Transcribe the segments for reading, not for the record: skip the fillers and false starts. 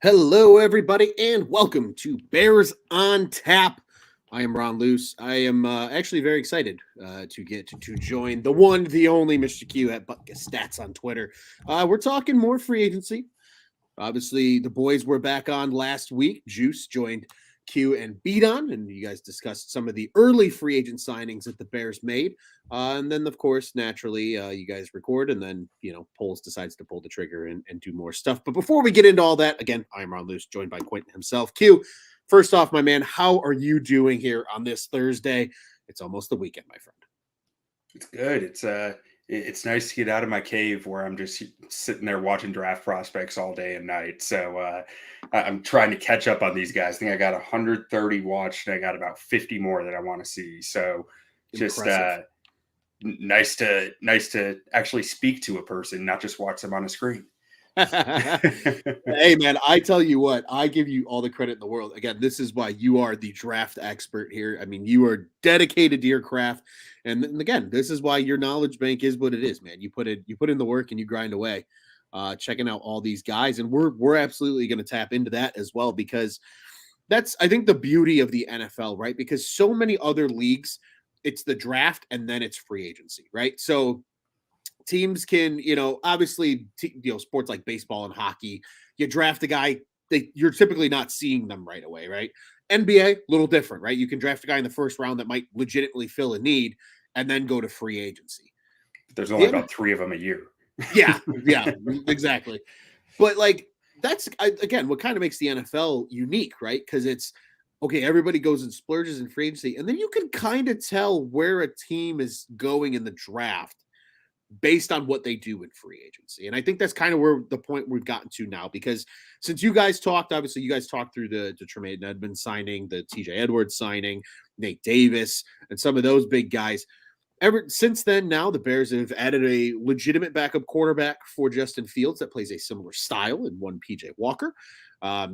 Hello, everybody, and welcome to Bears on Tap. I am Ron Luce. I am actually very excited to get to join the one, the only Mr. Q at Butkus Stats on Twitter. We're talking more free agency. Obviously, the boys were back on last week. Juice joined Q and Beat on, and you guys discussed some of the early free agent signings that the Bears made. And then, of course, naturally, you guys record, and then, Poles decides to pull the trigger and do more stuff. But before we get into all that, again, I'm Ron Luce, joined by Quentin himself. Q, first off, my man, how are you doing here on this Thursday? It's almost the weekend, my friend. It's good. It's nice to get out of my cave where I'm just sitting there watching draft prospects all day and night. So I'm trying to catch up on these guys. I think I got 130 watched, and I got about 50 more that I want to see. So just nice to actually speak to a person, not just watch them on a screen. Hey, man, I tell you what, I give you all the credit in the world. Again, this is why you are the draft expert here. I mean, you are dedicated to your craft. And again, this is why your knowledge bank is what it is, man. You put in the work and you grind away, checking out all these guys. And we're absolutely going to tap into that as well, because that's, I think, the beauty of the NFL, right? Because so many other leagues, it's the draft and then it's free agency, right? So teams can, obviously, sports like baseball and hockey, you draft a guy, you're typically not seeing them right away, right? NBA, a little different, right? You can draft a guy in the first round that might legitimately fill a need and then go to free agency. There's only about 3 of them a year. Yeah, exactly. But that's, again, what kind of makes the NFL unique, right? Because it's, okay, everybody goes and splurges in free agency, and then you can kind of tell where a team is going in the draft based on what they do in free agency. And I think that's kind of where the point we've gotten to now, because since you guys talked, obviously you guys talked through the Tremaine Edmonds signing, the TJ Edwards signing, Nate Davis, and some of those big guys. Ever since then, now the Bears have added a legitimate backup quarterback for Justin Fields that plays a similar style in one PJ Walker.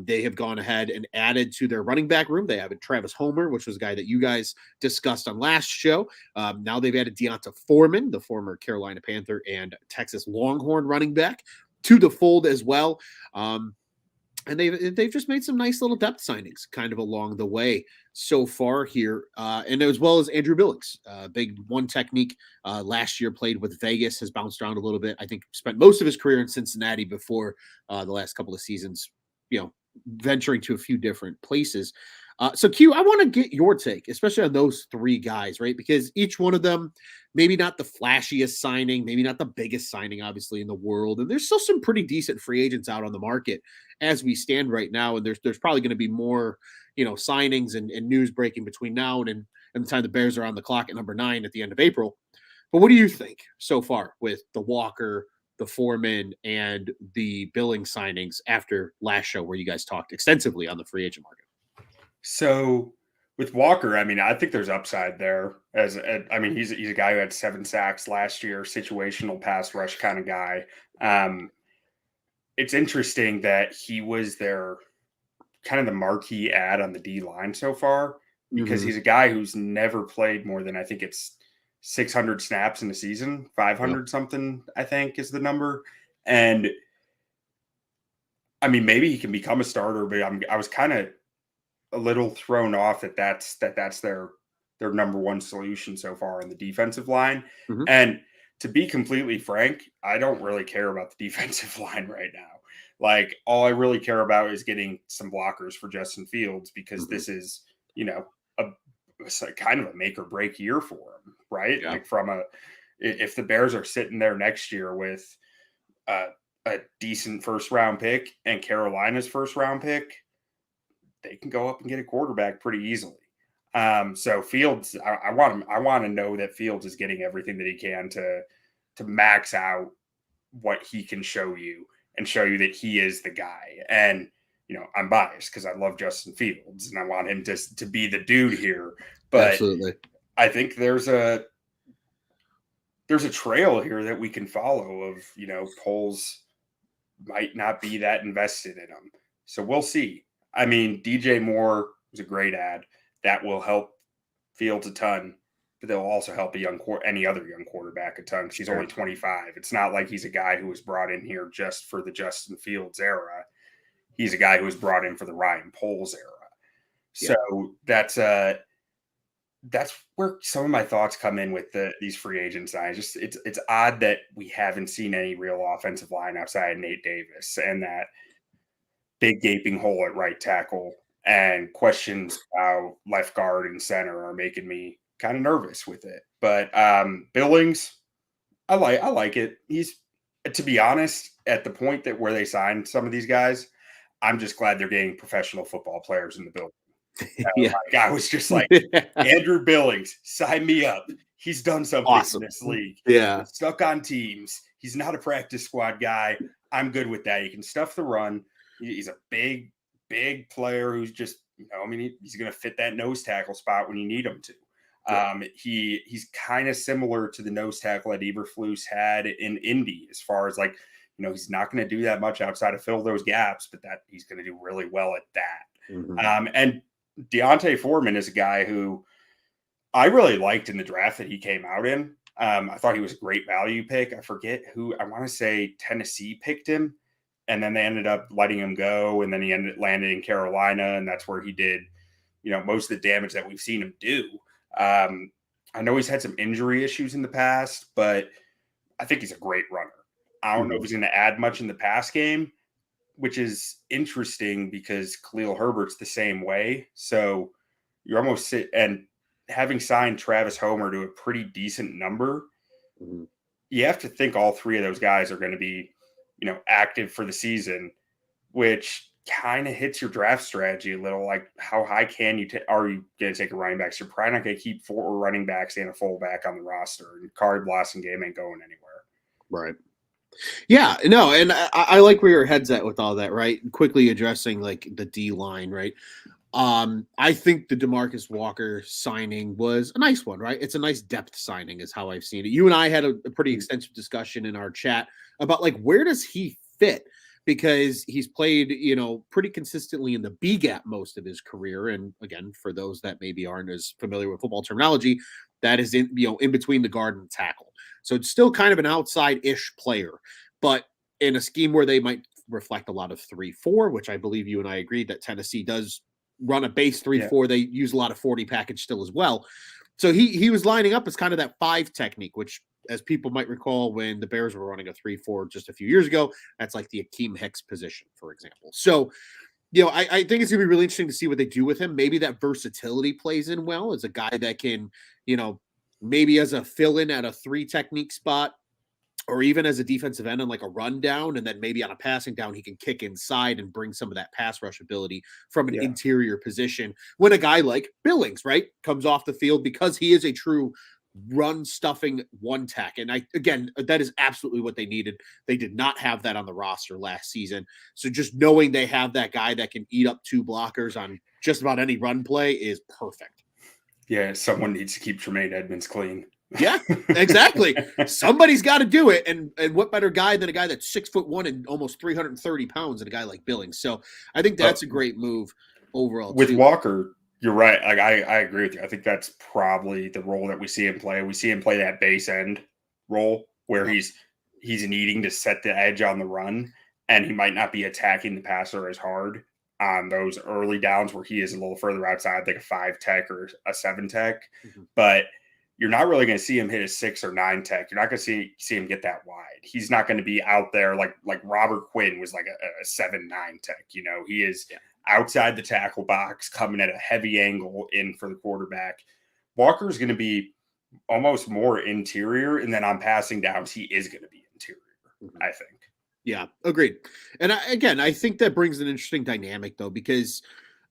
They have gone ahead and added to their running back room. They have Travis Homer, which was a guy that you guys discussed on last show. Now they've added Deonta Foreman, the former Carolina Panther and Texas Longhorn running back, to the fold as well. And they've just made some nice little depth signings kind of along the way so far here, and as well as Andrew Billings, big one technique. Last year played with Vegas, has bounced around a little bit. I think spent most of his career in Cincinnati before the last couple of seasons, venturing to a few different places. So Q, I want to get your take, especially on those 3 guys, right? Because each one of them, maybe not the flashiest signing, maybe not the biggest signing, obviously, in the world. And there's still some pretty decent free agents out on the market as we stand right now. And there's probably going to be more, signings and news breaking between now and the time the Bears are on the clock at number 9 at the end of April. But what do you think so far with the Walker, the Foreman, and the Billing signings after last show where you guys talked extensively on the free agent market? So with Walker, I mean, I think there's upside there. He's a guy who had 7 sacks last year, situational pass rush kind of guy. It's interesting that he was their kind of the marquee ad on the D line so far, because he's a guy who's never played more than, I think it's 600 snaps in a season, 500 something, I think is the number. And I mean, maybe he can become a starter, but I was kind of a little thrown off that's their number one solution so far in the defensive line. And to be completely frank, I don't really care about the defensive line right now. Like, all I really care about is getting some blockers for Justin Fields, because this is, a kind of a make or break year for him, right? Yeah. Like, if the Bears are sitting there next year with a decent first round pick and Carolina's first round pick, they can go up and get a quarterback pretty easily. So Fields, I want to know that Fields is getting everything that he can to max out what he can show you and show you that he is the guy. And, I'm biased because I love Justin Fields and I want him to be the dude here. But absolutely, I think there's a trail here that we can follow of, Poles might not be that invested in him. So we'll see. I mean, DJ Moore was a great ad. That will help Fields a ton, but they'll also help any other young quarterback a ton, because he's only 25. It's not like he's a guy who was brought in here just for the Justin Fields era. he's a guy who was brought in for the Ryan Poles era. Yeah. So that's where some of my thoughts come in with these free agents. It's odd that we haven't seen any real offensive line outside Nate Davis and that big gaping hole at right tackle, and questions about left guard and center are making me kind of nervous with it. But Billings, I like it. He's, to be honest, at the point that where they signed some of these guys, I'm just glad they're getting professional football players in the building. Yeah. I was just like, Andrew Billings, sign me up. He's done something Awesome. in this league. Yeah. He's stuck on teams. He's not a practice squad guy. I'm good with that. He can stuff the run. He's a big player who's just, he's going to fit that nose tackle spot when you need him to. Yeah. He's kind of similar to the nose tackle that Eberflus had in Indy, as far as like, he's not going to do that much outside of fill those gaps, but that he's going to do really well at that. Mm-hmm. And Deontay Foreman is a guy who I really liked in the draft that he came out in. I thought he was a great value pick. I forget who, I want to say Tennessee picked him, and then they ended up letting him go, and then he landed in Carolina, and that's where he did, most of the damage that we've seen him do. I know he's had some injury issues in the past, but I think he's a great runner. I don't know if he's going to add much in the pass game, which is interesting because Khalil Herbert's the same way. So you're almost and having signed Travis Homer to a pretty decent number, you have to think all three of those guys are going to be, active for the season, which kind of hits your draft strategy a little. Like, how high can you are you going to take a running back? So you're probably not going to keep 4 running backs and a fullback on the roster, and Kari Blasingame ain't going anywhere. Right. Yeah, no, and I like where your head's at with all that, right? Quickly addressing like the D line, right? I think the DeMarcus Walker signing was a nice one, right? It's a nice depth signing, is how I've seen it. You and I had a pretty extensive discussion in our chat about like where does he fit? Because he's played, pretty consistently in the B gap most of his career. And again, for those that maybe aren't as familiar with football terminology, that is in between the guard and the tackle. So it's still kind of an outside-ish player, but in a scheme where they might reflect a lot of 3-4, which I believe you and I agreed that Tennessee does run a base 3-4. Yeah. They use a lot of 40 package still as well. So he was lining up as kind of that 5 technique, which, as people might recall, when the Bears were running a 3-4 just a few years ago, that's like the Akeem Hicks position, for example. So, I think it's going to be really interesting to see what they do with him. Maybe that versatility plays in well as a guy that can, maybe as a fill-in at a 3 technique spot, or even as a defensive end on like a rundown, and then maybe on a passing down, he can kick inside and bring some of that pass rush ability from an interior position when a guy like Billings, right, comes off the field, because he is a true run stuffing one tech. And that is absolutely what they needed. They did not have that on the roster last season. So just knowing they have that guy that can eat up 2 blockers on just about any run play is perfect. Yeah, someone needs to keep Tremaine Edmonds clean. Yeah, exactly. Somebody's got to do it. And what better guy than a guy that's 6'1" and almost 330 pounds and a guy like Billings. So I think that's a great move overall. With Walker, you're right. Like I agree with you. I think that's probably the role that we see him play. We see him play that base end role where he's needing to set the edge on the run, and he might not be attacking the passer as hard on those early downs where he is a little further outside, like a 5 tech or a 7 tech. But you're not really going to see him hit a 6 or 9 tech. You're not going to see him get that wide. He's not going to be out there like Robert Quinn was like a 7-9 tech. He is outside the tackle box, coming at a heavy angle in for the quarterback. Walker's going to be almost more interior, and then on passing downs, he is going to be interior, I think. Yeah, agreed. And I think that brings an interesting dynamic, though, because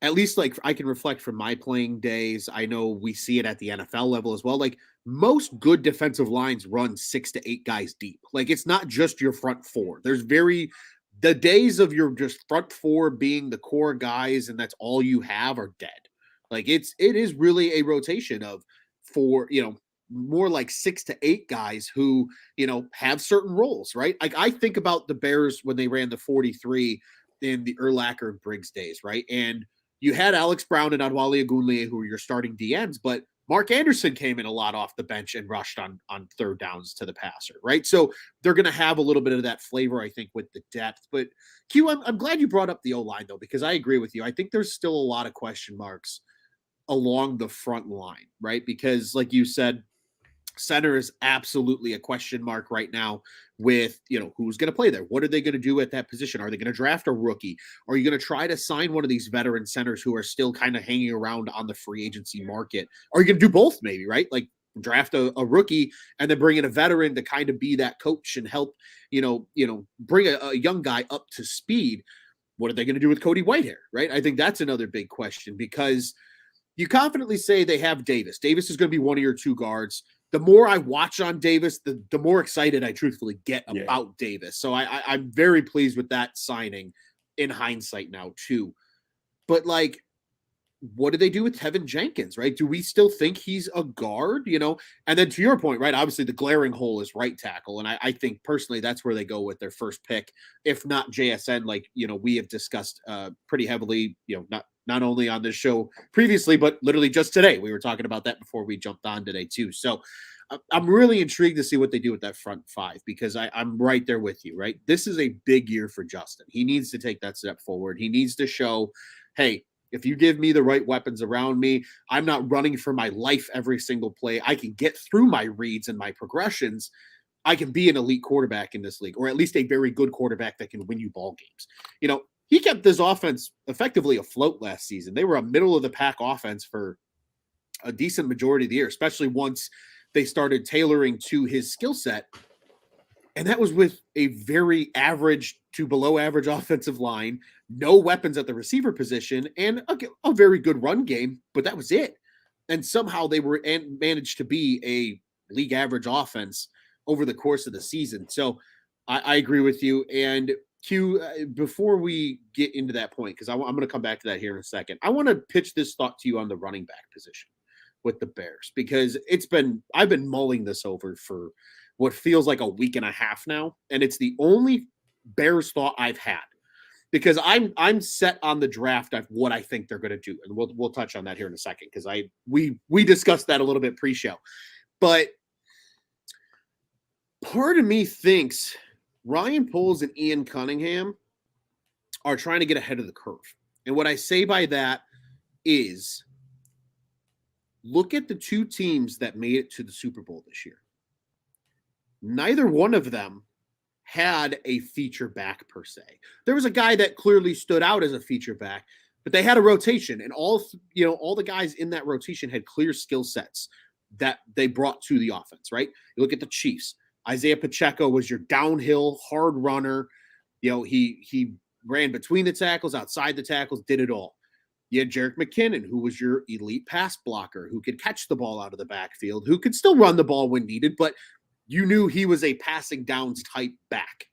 at least like I can reflect from my playing days. I know we see it at the NFL level as well. Like most good defensive lines run 6 to 8 guys deep. Like it's not just your front 4. There's the days of your just front 4 being the core guys and that's all you have are dead. Like it is really a rotation of 4, more like 6 to 8 guys who, have certain roles, right? Like I think about the Bears when they ran the 43 in the Urlacher and Briggs days, right? And you had Alex Brown and Adwale Ogunleye, who were your starting DNs, but Mark Anderson came in a lot off the bench and rushed on third downs to the passer, right? So they're going to have a little bit of that flavor, I think, with the depth. But Q, I'm glad you brought up the O-line, though, because I agree with you. I think there's still a lot of question marks along the front line, right? Because like you said, center is absolutely a question mark right now with, who's going to play there? What are they going to do at that position? Are they going to draft a rookie? Are you going to try to sign one of these veteran centers who are still kind of hanging around on the free agency market? Are you going to do both maybe, right? Like draft a rookie and then bring in a veteran to kind of be that coach and help, bring a young guy up to speed. What are they going to do with Cody Whitehair, right? I think that's another big question because you confidently say they have Davis. Davis is going to be one of your two guards. The more I watch on Davis, the more excited I truthfully get about Davis. So I'm very pleased with that signing in hindsight now too. But like, what do they do with Tevin Jenkins, right? Do we still think he's a guard, And then to your point, right, obviously the glaring hole is right tackle. And I think personally that's where they go with their first pick, if not JSN, like, we have discussed pretty heavily, not only on this show previously, but literally just today. We were talking about that before we jumped on today too. So I'm really intrigued to see what they do with that front five because I'm right there with you, right? This is a big year for Justin. He needs to take that step forward. He needs to show, hey, if you give me the right weapons around me, I'm not running for my life every single play. I can get through my reads and my progressions. I can be an elite quarterback in this league, or at least a very good quarterback that can win you ball games. He kept this offense effectively afloat last season. They were a middle of the pack offense for a decent majority of the year, especially once they started tailoring to his skill set. And that was with a very average to below average offensive line, no weapons at the receiver position, and a very good run game, but that was it. And somehow they were and managed to be a league average offense over the course of the season. So I agree with you. And Q, before we get into that point, because I'm going to come back to that here in a second, I want to pitch this thought to you on the running back position with the Bears, because I've been mulling this over for what feels like a week and a half now, and it's the only Bears thought I've had, because I'm set on the draft of what I think they're going to do, and we'll touch on that here in a second because we discussed that a little bit pre-show, but part of me thinks Ryan Poles and Ian Cunningham are trying to get ahead of the curve, and what I say by that is, look at the two teams that made it to the Super Bowl this year. Neither one of them had a feature back per se. There was a guy that clearly stood out as a feature back, but they had a rotation, and all the guys in that rotation had clear skill sets that they brought to the offense, right? You look at the Chiefs. Isaiah Pacheco was your downhill hard runner. He ran between the tackles, outside the tackles, did it all. You had Jerick McKinnon, who was your elite pass blocker, who could catch the ball out of the backfield, who could still run the ball when needed, but you knew he was a passing downs type back.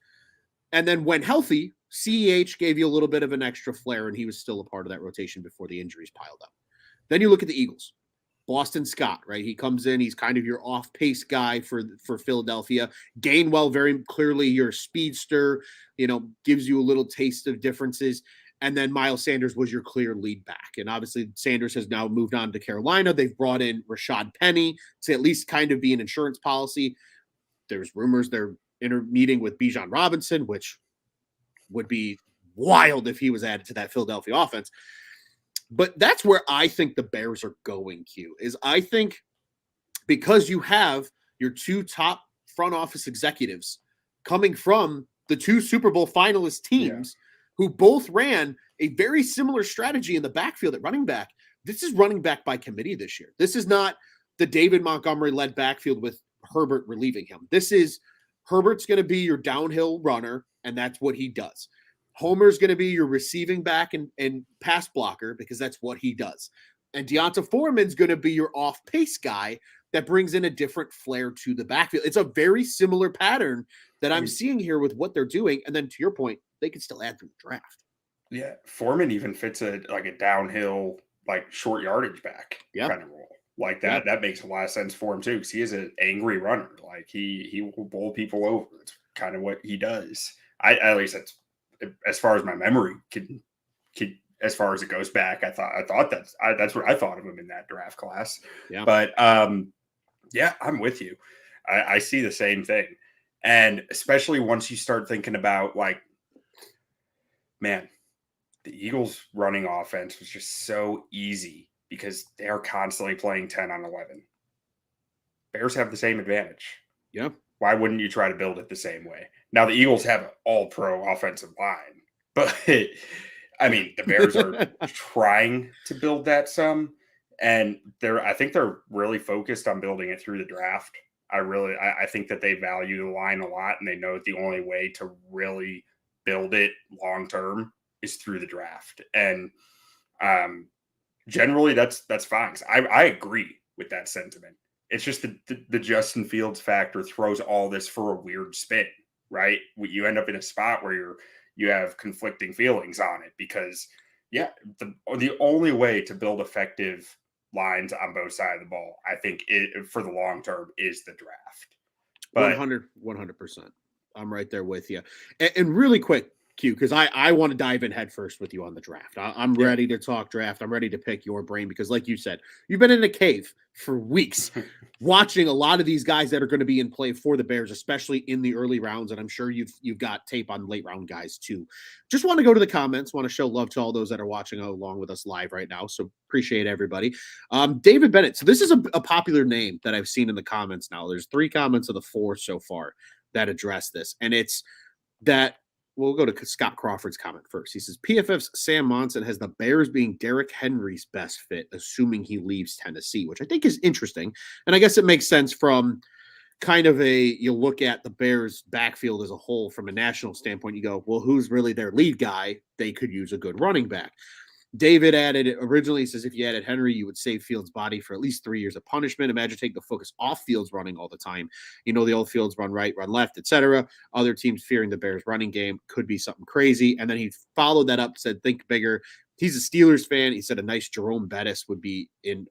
And then when healthy, CEH gave you a little bit of an extra flair, and he was still a part of that rotation before the injuries piled up. Then you look at the Eagles. Boston Scott, right? He comes in, he's kind of your off-pace guy for Philadelphia. Gainwell, very clearly your speedster, gives you a little taste of differences. And then Miles Sanders was your clear lead back. And obviously Sanders has now moved on to Carolina. They've brought in Rashad Penny to at least kind of be an insurance policy. There's rumors they're meeting with Bijan Robinson, which would be wild if he was added to that Philadelphia offense. But that's where I think the Bears are going, Q, is I think because you have your two top front office executives coming from the two Super Bowl finalist teams, who both ran a very similar strategy in the backfield at running back. This is running back by committee this year. This is not the David Montgomery-led backfield with Herbert relieving him. This is Herbert's going to be your downhill runner, and that's what he does. Homer's going to be your receiving back and pass blocker because that's what he does. And Deonta Foreman's going to be your off-pace guy that brings in a different flair to the backfield. It's a very similar pattern that I'm seeing here with what they're doing. And then to your point, they could still add to the draft. Yeah. Foreman even fits a downhill, short yardage back kind of role. Like that. That makes a lot of sense for him too, because he is an angry runner. Like he will bowl people over. That's kind of what he does. At least that's as far as my memory could as far as it goes back. I thought that's what I thought of him in that draft class. Yeah. But yeah, I'm with you. I see the same thing. And especially once you start thinking about, like, man, the Eagles running offense was just so easy because they are constantly playing 10 on 11. Bears have the same advantage. Yeah. Why wouldn't you try to build it the same way? Now, the Eagles have an all-pro offensive line, but I mean, the Bears are trying to build that some, and I think they're really focused on building it through the draft. I think that they value the line a lot, and they know the only way to really build it long-term is through the draft. And generally that's fine. I agree with that sentiment. It's just the Justin Fields factor throws all this for a weird spin, right? You end up in a spot where you have conflicting feelings on it because, yeah, the only way to build effective lines on both sides of the ball, I think, for the long term, is the draft. But 100%. I'm right there with you. And really quick, Q, because I want to dive in head first with you on the draft. I'm ready to talk draft. I'm ready to pick your brain because, like you said, you've been in a cave for weeks watching a lot of these guys that are going to be in play for the Bears, especially in the early rounds. And I'm sure you've got tape on late round guys too. Just want to go to the comments. Want to show love to all those that are watching along with us live right now. So appreciate everybody. David Bennett. So this is a popular name that I've seen in the comments now. There's 3 comments of the 4 so far that address this, and it's that. We'll go to Scott Crawford's comment first. He says, PFF's Sam Monson has the Bears being Derrick Henry's best fit, assuming he leaves Tennessee, which I think is interesting. And I guess it makes sense from kind of you look at the Bears backfield as a whole from a national standpoint. You go, well, who's really their lead guy? They could use a good running back. David added originally, he says, if you added Henry, you would save Fields' body for at least 3 years of punishment. Imagine taking the focus off Fields running all the time. You know, the old Fields run right, run left, etc. Other teams fearing the Bears running game could be something crazy. And then he followed that up, said, think bigger. He's a Steelers fan. He said a nice Jerome Bettis would be in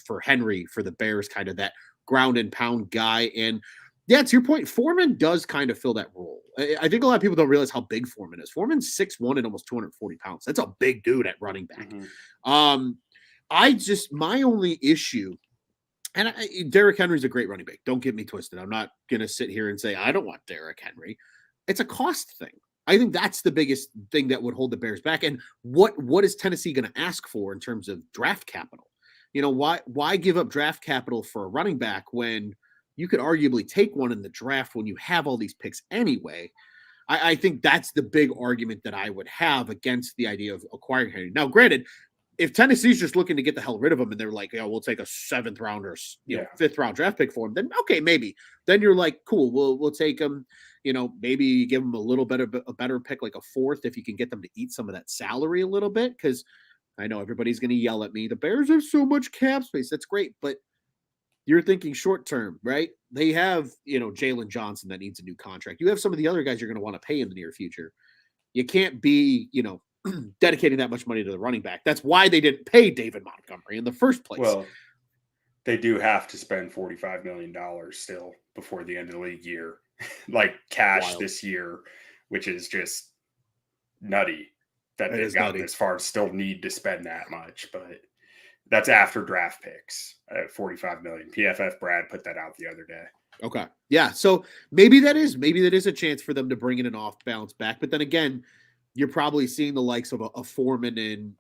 for Henry for the Bears, kind of that ground and pound guy. And yeah, to your point, Foreman does kind of fill that role. I think a lot of people don't realize how big Foreman is. Foreman's 6'1" and almost 240 pounds. That's a big dude at running back. Mm-hmm. My only issue, and Derrick Henry's a great running back. Don't get me twisted. I'm not going to sit here and say I don't want Derrick Henry. It's a cost thing. I think that's the biggest thing that would hold the Bears back. And what is Tennessee going to ask for in terms of draft capital? You know, why give up draft capital for a running back when you could arguably take one in the draft when you have all these picks anyway? I think that's the big argument that I would have against the idea of acquiring Henry. Now, granted, if Tennessee's just looking to get the hell rid of him and they're like, we'll take a 7th round or 5th round draft pick for him, then okay, maybe. Then you're like, cool, we'll take him. You know, maybe give him a little bit of a better pick, like a 4th, if you can get them to eat some of that salary a little bit. Because I know everybody's going to yell at me. The Bears have so much cap space. That's great, but you're thinking short term, right? They have, Jalen Johnson that needs a new contract. You have some of the other guys you're going to want to pay in the near future. You can't be, dedicating that much money to the running back. That's why they didn't pay David Montgomery in the first place. Well, they do have to spend $45 million still before the end of the league year, like cash Wild. This year, which is just nutty that they've got this far. Still need to spend that much, but that's after draft picks at $45 million. PFF Brad put that out the other day. Okay. Yeah. So maybe that is a chance for them to bring in an off balance back. But then again, you're probably seeing the likes of a Foreman and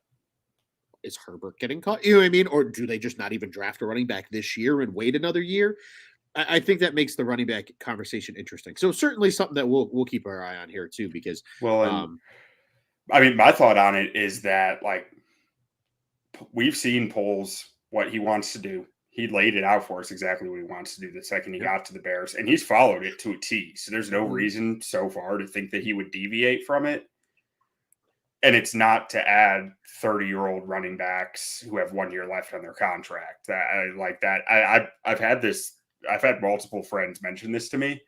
is Herbert getting caught? You know what I mean? Or do they just not even draft a running back this year and wait another year? I think that makes the running back conversation interesting. So certainly something that we'll keep our eye on here too, because my thought on it is that, like, we've seen Poles what he wants to do. He laid it out for us exactly what he wants to do the second he got to the Bears, and he's followed it to a T. So there's no reason so far to think that he would deviate from it. And it's not to add 30-year-old running backs who have 1 year left on their contract. I've had multiple friends mention this to me,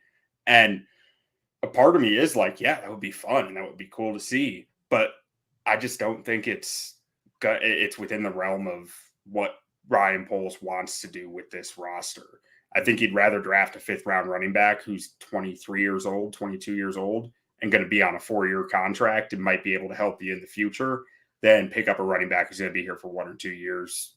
and a part of me is like, yeah, that would be fun and that would be cool to see. But I just don't think it's within the realm of what Ryan Poles wants to do with this roster. I think he'd rather draft a 5th round running back who's 23 years old, 22 years old, and going to be on a 4-year contract and might be able to help you in the future than pick up a running back who's going to be here for 1 or 2 years.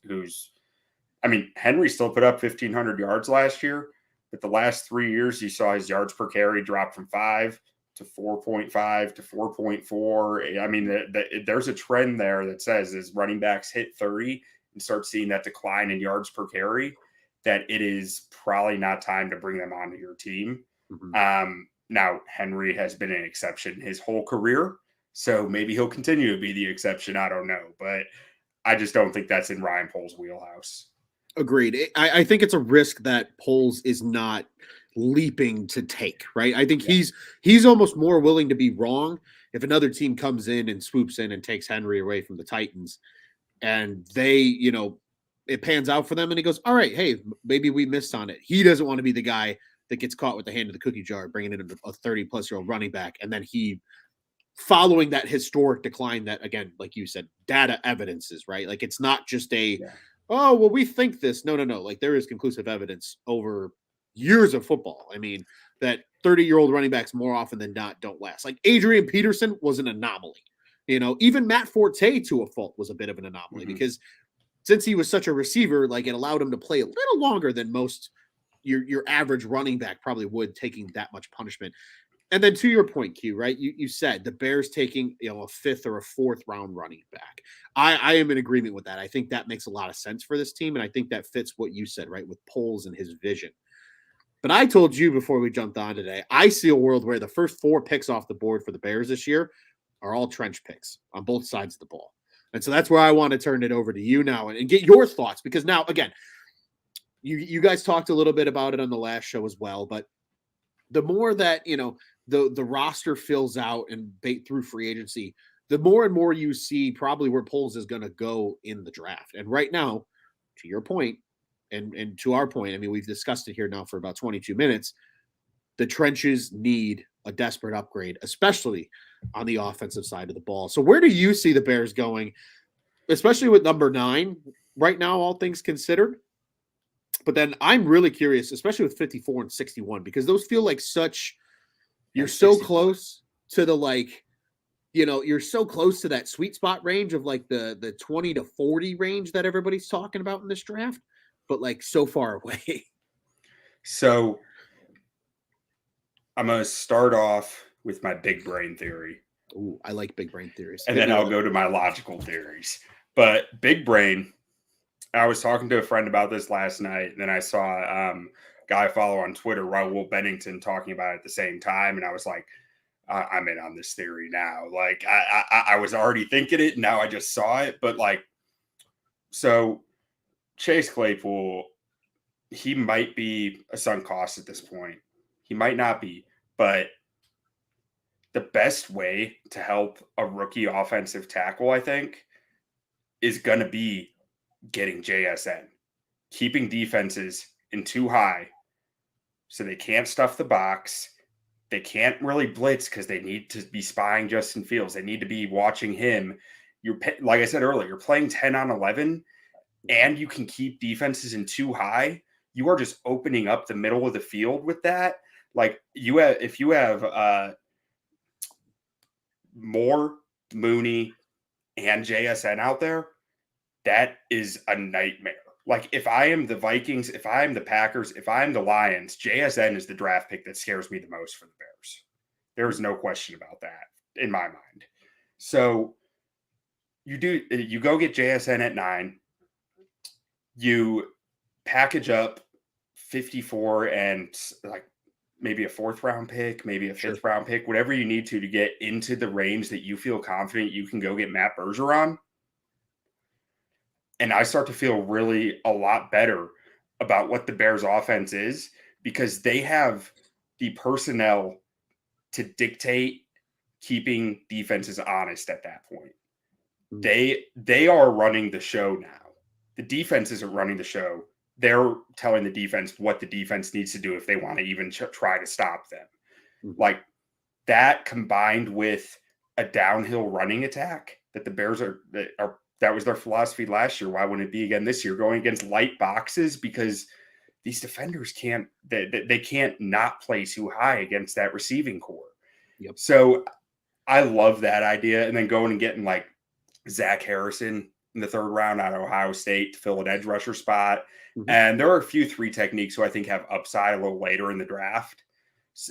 Henry still put up 1,500 yards last year, but the last 3 years you saw his yards per carry drop from 5 to 4.5 to 4.4. There's a trend there that says as running backs hit 30 and start seeing that decline in yards per carry, that it is probably not time to bring them onto your team. Mm-hmm. Now, Henry has been an exception his whole career, so maybe he'll continue to be the exception. I don't know, but I just don't think that's in Ryan Poles' wheelhouse. Agreed. I think it's a risk that Poles is not leaping to take, right? I think he's almost more willing to be wrong if another team comes in and swoops in and takes Henry away from the Titans, and they, it pans out for them, and he goes, all right, hey, maybe we missed on it. He doesn't want to be the guy that gets caught with the hand in the cookie jar, bringing in a 30-plus-year-old running back, and then he following that historic decline that, again, like you said, data evidences, right? Like, it's not just oh, well, we think this. No. Like, there is conclusive evidence over years of football. I mean, that 30-year-old running backs more often than not don't last. Like, Adrian Peterson was an anomaly. Even Matt Forte, to a fault, was a bit of an anomaly because since he was such a receiver, like, it allowed him to play a little longer than most your average running back probably would, taking that much punishment. And then to your point, Q, right? You said the Bears taking a fifth or a fourth round running back. I am in agreement with that. I think that makes a lot of sense for this team, and I think that fits what you said, right, with Poles and his vision. But I told you before we jumped on today, I see a world where the first 4 picks off the board for the Bears this year are all trench picks on both sides of the ball. And so that's where I want to turn it over to you now and get your thoughts, because now, again, you guys talked a little bit about it on the last show as well, but the more that, the roster fills out and through free agency, the more and more you see probably where Poles is going to go in the draft. And right now, to your point, and to our point, I mean, we've discussed it here now for about 22 minutes. The trenches need a desperate upgrade, especially on the offensive side of the ball. So where do you see the Bears going, especially with number 9 right now, all things considered? But then I'm really curious, especially with 54 and 61, because those feel like you're so close to the, you're so close to that sweet spot range of like the 20 to 40 range that everybody's talking about in this draft, but like so far away. So I'm going to start off with my big brain theory. Ooh, I like big brain theories. And then I'll go to my logical theories. But big brain, I was talking to a friend about this last night, and then I saw a guy I follow on Twitter, Raul Bennington, talking about it at the same time, and I was like, I'm in on this theory now. Like, I was already thinking it, and now I just saw it. But, so Chase Claypool, he might be a sunk cost at this point. He might not be, but the best way to help a rookie offensive tackle, I think, is going to be getting JSN, keeping defenses in too high so they can't stuff the box. They can't really blitz because they need to be spying Justin Fields. They need to be watching him. Like I said earlier, you're playing 10 on 11 and you can keep defenses in too high. You are just opening up the middle of the field with that. Like if you have Moore, Mooney, and JSN out there, that is a nightmare. Like, if I am the Vikings, if I am the Packers, if I am the Lions, JSN is the draft pick that scares me the most for the Bears. There is no question about that in my mind. So you go get JSN at 9. You package up 54 and maybe a 4th round pick, maybe a 5th round pick, whatever you need to get into the range that you feel confident you can go get Matt Bergeron. And I start to feel really a lot better about what the Bears offense is, because they have the personnel to dictate keeping defenses honest at that point. They are running the show now. The defense isn't running the show. They're telling the defense what the defense needs to do if they want to even try to stop them. Like, that combined with a downhill running attack that the Bears that was their philosophy last year. Why wouldn't it be again this year, going against light boxes? Because these defenders can't not play too high against that receiving core. Yep. So I love that idea. And then going and getting Zach Harrison in the third round out of Ohio State to fill an edge rusher spot. Mhm. And there are a few 3 techniques who I think have upside a little later in the draft.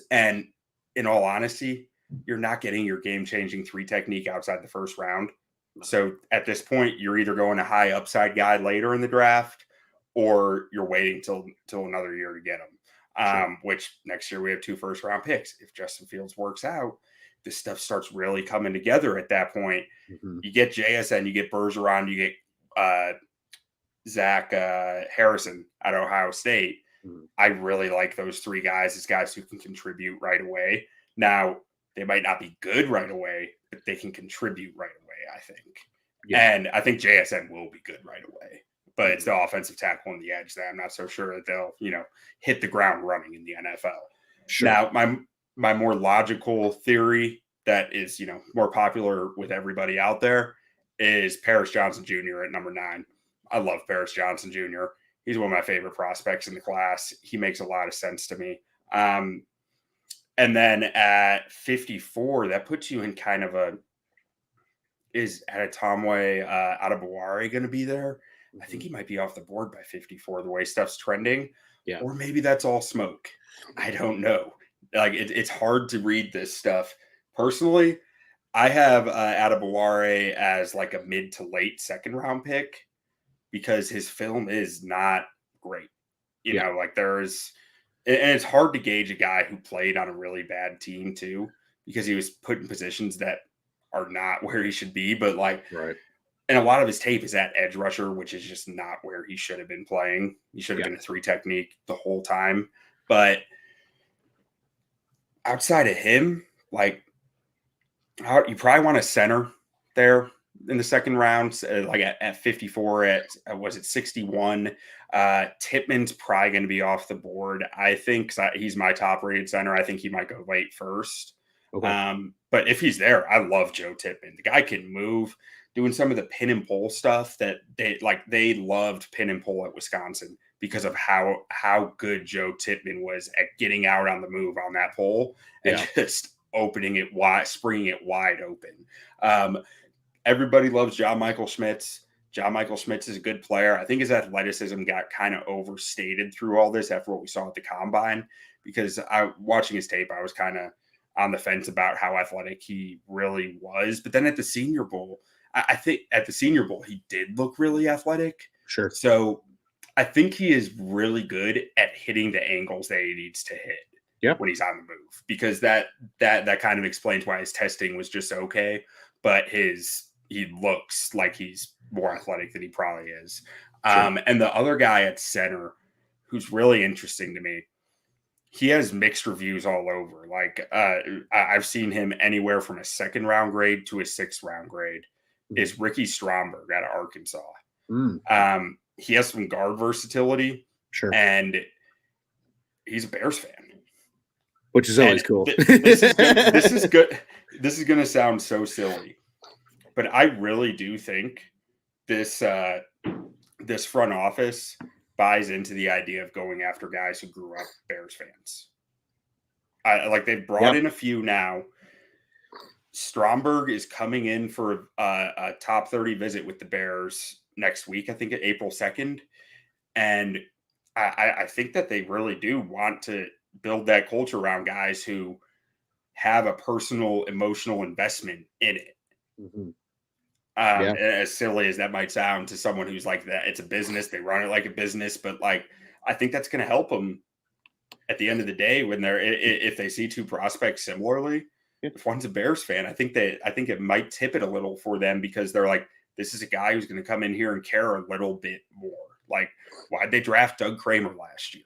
And in all honesty, you're not getting your game-changing 3 technique outside the first round. So at this point, you're either going a high upside guy later in the draft, or you're waiting till another year to get him. Sure. Which next year we have 2 first-round picks. If Justin Fields works out, this stuff starts really coming together at that point. Mhm. You get JSN, you get Bergeron, you get Zach Harrison at Ohio State. Mhm. I really like those 3 guys as guys who can contribute right away. Now, they might not be good right away, but they can contribute right away, I think. Yeah. And I think JSN will be good right away. But it's the offensive tackle on the edge that I'm not so sure that they'll, hit the ground running in the NFL. Sure. Now, my more logical theory that is, more popular with everybody out there is Paris Johnson Jr. at number 9. I love Paris Johnson Jr. He's one of my favorite prospects in the class. He makes a lot of sense to me. And then at 54, that puts you in kind of is Adetomwe Adebaware going to be there? I think he might be off the board by 54, the way stuff's trending. Yeah. Or maybe that's all smoke. I don't know. Like it's hard to read this stuff. Personally, I have Adebaware as like a mid to late second round pick because his film is not great. You know, like and it's hard to gauge a guy who played on a really bad team too, because he was put in positions that are not where he should be. But right. And a lot of his tape is at edge rusher, which is just not where he should have been playing. He should have been a 3 technique the whole time. But outside of him, you probably want a center there in the second round, like at 54, was it 61? Tippmann's probably going to be off the board, I think, because he's my top rated center. I think he might go late first. Okay. But if he's there, I love Joe Tippmann. The guy can move, doing some of the pin and pull stuff that they loved pin and pull at Wisconsin because of how good Joe Tippmann was at getting out on the move on that pole and just opening it wide, springing it wide open. Everybody loves John Michael Schmitz. John Michael Schmitz is a good player. I think his athleticism got kind of overstated through all this after what we saw at the combine, because watching his tape, I was kind of on the fence about how athletic he really was. But then at the Senior Bowl, I think at the Senior Bowl, he did look really athletic. Sure. So I think he is really good at hitting the angles that he needs to hit when he's on the move, because that kind of explains why his testing was just okay. But he looks like he's more athletic than he probably is. Sure. And the other guy at center, who's really interesting to me, he has mixed reviews all over. I've seen him anywhere from a 2nd round grade to a 6th round grade. Is Ricky Stromberg out of Arkansas. He has some guard versatility. Sure. And he's a Bears fan, which is always cool. This is good. This is going to sound so silly, but I really do think this front office buys into the idea of going after guys who grew up Bears fans. They've brought in a few now. Stromberg is coming in for a top 30 visit with the Bears next week, I think at April 2nd. And I think that they really do want to build that culture around guys who have a personal, emotional investment in it. Mm-hmm. As silly as that might sound to someone who's like that, it's a business. They run it like a business, but I think that's going to help them at the end of the day when if they see 2 prospects similarly. If one's a Bears fan, I think it might tip it a little for them, because they're like, this is a guy who's going to come in here and care a little bit more. Like, why'd they draft Doug Kramer last year?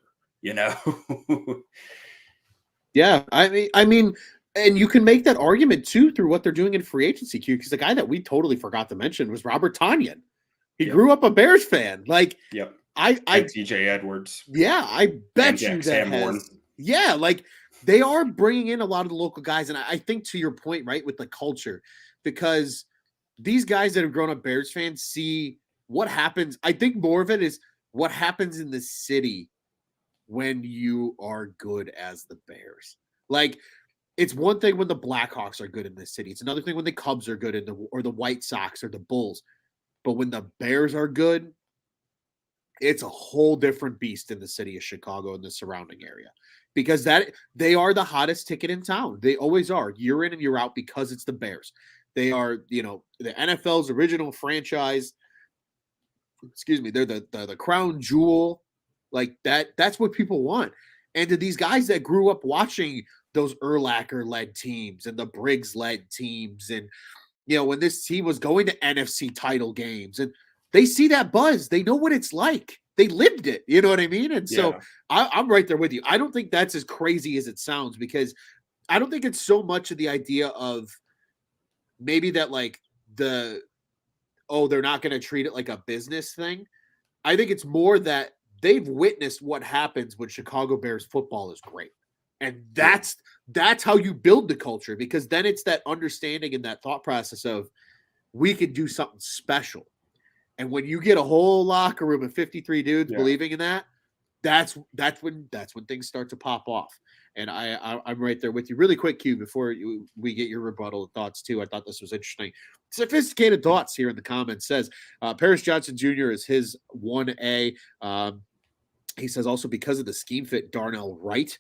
Yeah, I mean, and you can make that argument too through what they're doing in free agency, Q, because the guy that we totally forgot to mention was Robert Tonyan. He grew up a Bears fan. I TJ Edwards. Yeah, I bet you that they are bringing in a lot of the local guys. And I think, to your point, right, with the culture, because these guys that have grown up Bears fans see what happens. I think more of it is what happens in the city when you are good as the Bears. it's one thing when the Blackhawks are good in this city. It's another thing when the Cubs are good or the White Sox or the Bulls. But when the Bears are good, it's a whole different beast in the city of Chicago and the surrounding area, because that they are the hottest ticket in town. They always are, year in and year out, because it's the Bears. They are, the NFL's original franchise. Excuse me, they're the crown jewel. Like that's what people want. And to these guys that grew up watching those Urlacher led teams and the Briggs led teams, and when this team was going to NFC title games, and they see that buzz, they know what it's like. They lived it. You know what I mean? And so I'm right there with you. I don't think that's as crazy as it sounds, because I don't think it's so much of the idea of maybe that like they're not going to treat it like a business thing. I think it's more that they've witnessed what happens when Chicago Bears football is great. And that's how you build the culture, because then it's that understanding and that thought process of we can do something special. And when you get a whole locker room of 53 dudes believing in that, that's when things start to pop off. And I'm right there with you. Really quick, Q, before we get your rebuttal thoughts too. I thought this was interesting. Sophisticated Thoughts here in the comments says Paris Johnson Jr. is his 1A. He says also because of the scheme fit, Darnell Wright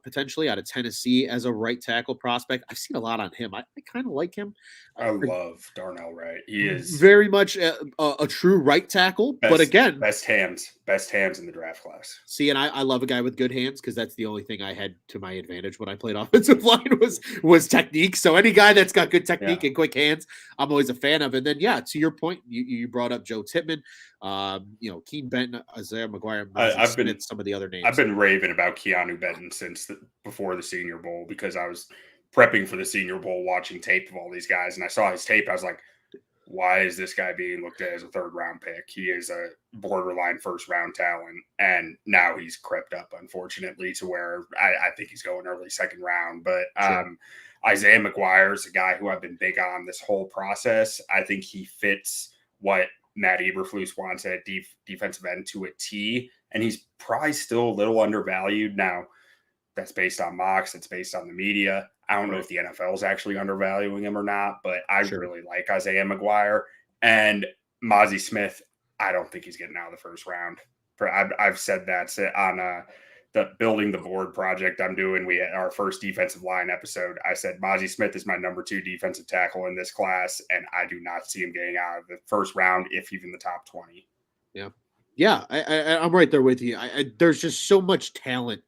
potentially out of Tennessee as a right tackle prospect. I've seen a lot on him. I kind of like him. I love Darnell Wright. He is very much a true right tackle. But again, best hands in the draft class. See, and I love a guy with good hands, because that's the only thing I had to my advantage when I played offensive line was technique. So any guy that's got good technique and quick hands, I'm always a fan of. And then, to your point, you brought up Joe Tippmann, Keane Benton, Isaiah McGuire, I've been some of the other names. I've been raving about Keanu Benton since before the Senior Bowl, because I was prepping for the Senior Bowl, watching tape of all these guys, and I saw his tape. I was like, why is this guy being looked at as a third-round pick? He is a borderline first-round talent, and now he's crept up, unfortunately, to where I think he's going early second round. But Isaiah McGuire is a guy who I've been big on this whole process. I think he fits what Matt Eberflus wants at defensive end to a T, and he's probably still a little undervalued. Now, that's based on mocks. It's based on the media. I don't know if the NFL is actually undervaluing him or not, but I really like Isaiah McGuire. And Mozzie Smith, I don't think he's getting out of the first round. I've said that on the Building the Board project I'm doing. We had our first defensive line episode. I said Mozzie Smith is my number 2 defensive tackle in this class, and I do not see him getting out of the first round, if even the top 20. Yeah, I'm right there with you. There's just so much talent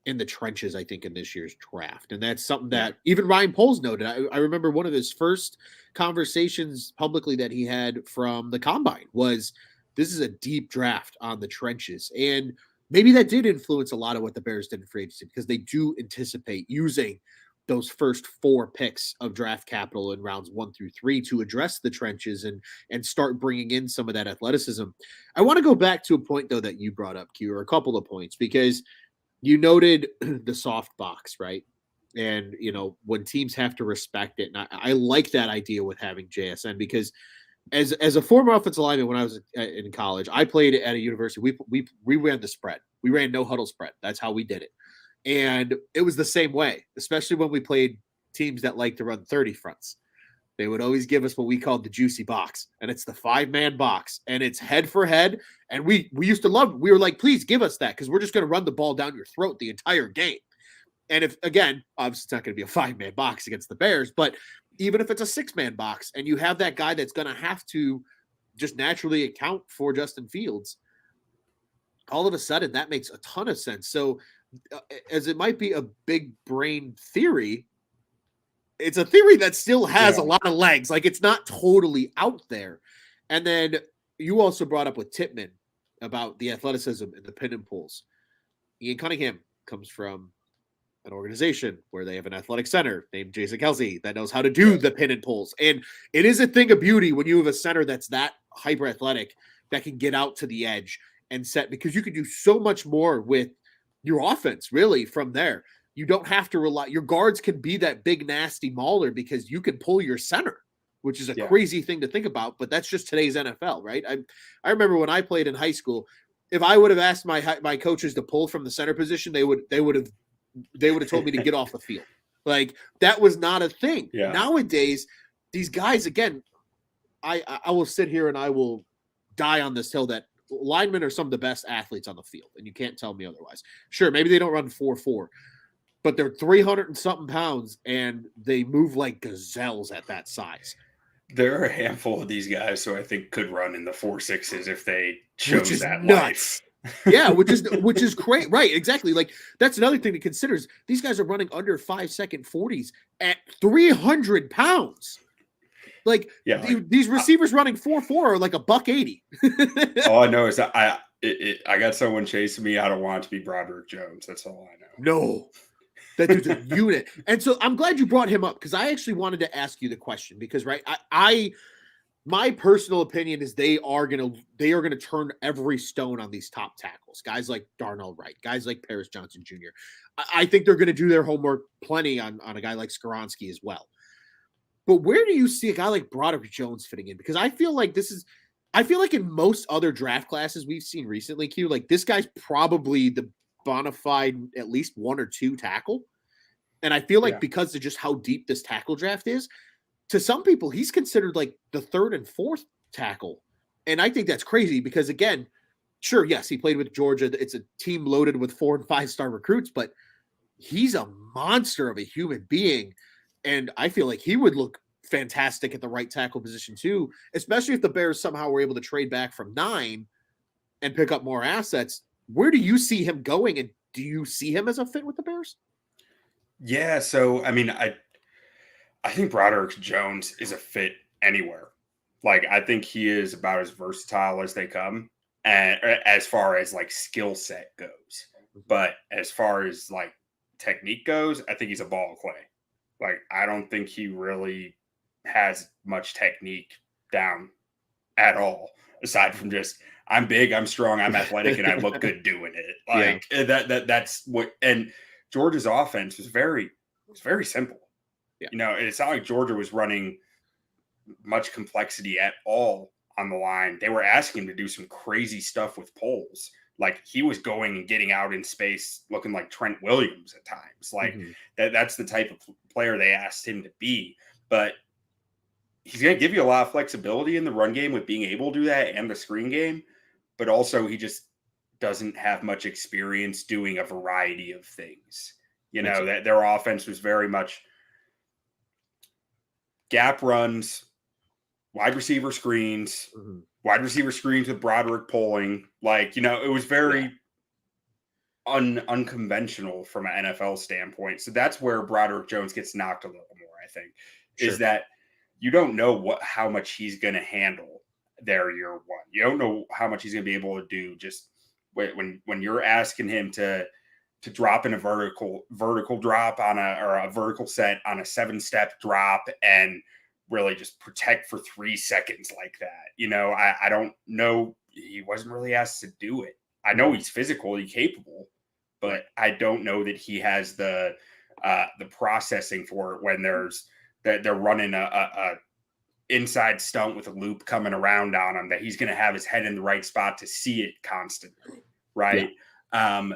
in the trenches, I think, in this year's draft. And that's something that even Ryan Poles noted. I remember one of his first conversations publicly that he had from the Combine was, this is a deep draft on the trenches. And maybe that did influence a lot of what the Bears did in free agency, because they do anticipate using those first 4 picks of draft capital in rounds 1 through 3 to address the trenches and start bringing in some of that athleticism. I want to go back to a point, though, that you brought up, Q, or a couple of points, because you noted the soft box, right? And, when teams have to respect it. And I like that idea with having JSN, because as a former offensive lineman, when I was in college, I played at a university. We ran the spread. We ran no huddle spread. That's how we did it. And it was the same way, especially when we played teams that like to run 30 fronts. They would always give us what we called the juicy box, and it's the 5-man box, and it's head for head. And we used to love it. We were like, please give us that, because we're just going to run the ball down your throat the entire game. And if, again, obviously it's not going to be a 5-man box against the Bears, but even if it's a 6-man box and you have that guy that's going to have to just naturally account for Justin Fields, all of a sudden that makes a ton of sense. So as it might be a big brain theory, it's a theory that still has a lot of legs. Like, it's not totally out there. And then you also brought up with Tippmann about the athleticism and the pin and pulls. Ian Cunningham comes from an organization where they have an athletic center named Jason Kelsey that knows how to do the pin and pulls. And it is a thing of beauty when you have a center that's that hyper athletic that can get out to the edge and set, because you can do so much more with your offense really from there. You don't have to rely. Your guards can be that big, nasty mauler because you can pull your center, which is a crazy thing to think about. But that's just today's NFL, right? I remember when I played in high school, if I would have asked my coaches to pull from the center position, they would have told me to get off the field. Like that was not a thing. Yeah. Nowadays, these guys, again, I will sit here and I will die on this hill that linemen are some of the best athletes on the field, and you can't tell me otherwise. Sure, maybe they don't run 4.4, but they're 300 and something pounds, and they move like gazelles at that size. There are a handful of these guys who I think could run in the 4.6s if they chose that nuts. life. Yeah, which is great, right? Exactly. Like that's another thing to consider is these guys are running under 5-second 40s at 300 pounds. Like these receivers running 4.4 are like $180. All I know is that I got someone chasing me. I don't want it to be Broderick Jones. That's all I know. No, that dude's a unit. And so I'm glad you brought him up because I actually wanted to ask you the question because my personal opinion is they are gonna turn every stone on these top tackles. Guys like Darnell Wright, guys like Paris Johnson Jr. I think they're gonna do their homework plenty on a guy like Skoronski as well. But where do you see a guy like Broderick Jones fitting in? Because I feel like in most other draft classes we've seen recently, Q, like this guy's probably the bona fide at least 1 or 2 tackle. And I feel like because of just how deep this tackle draft is, to some people, he's considered like the 3rd and 4th tackle. And I think that's crazy because, again, sure, yes, he played with Georgia. It's a team loaded with 4- and 5-star recruits, but he's a monster of a human being. And I feel like he would look fantastic at the right tackle position too, especially if the Bears somehow were able to trade back from 9 and pick up more assets. Where do you see him going? And do you see him as a fit with the Bears? Yeah. So, I mean, I think Broderick Jones is a fit anywhere. Like, I think he is about as versatile as they come, and as far as like skill set goes. But as far as like technique goes, I think he's a ball of clay. Like, I don't think he really has much technique down at all, aside from just I'm big, I'm strong, I'm athletic, and I look good doing it. Like that's what. And Georgia's offense was very simple. Yeah. You know, it's not like Georgia was running much complexity at all on the line. They were asking him to do some crazy stuff with poles. Like he was going and getting out in space looking like Trent Williams at times. Like that's the type of player they asked him to be. But he's going to give you a lot of flexibility in the run game with being able to do that and the screen game. But also he just doesn't have much experience doing a variety of things. You know, that their offense was very much gap runs, wide receiver screens, wide receiver screens with Broderick pulling. Like, you know, it was very unconventional from an NFL standpoint. So that's where Broderick Jones gets knocked a little more, I think, is that you don't know how much he's going to handle there year one. You don't know how much he's going to be able to do just when you're asking him to drop in a vertical drop on a vertical set on a 7-step drop and really just protect for 3 seconds like that. You know, I don't know. He wasn't really asked to do it. I know he's physically capable, but I don't know that he has the processing for it when they're running a inside stunt with a loop coming around on him, that he's going to have his head in the right spot to see it constantly. Right. Yeah.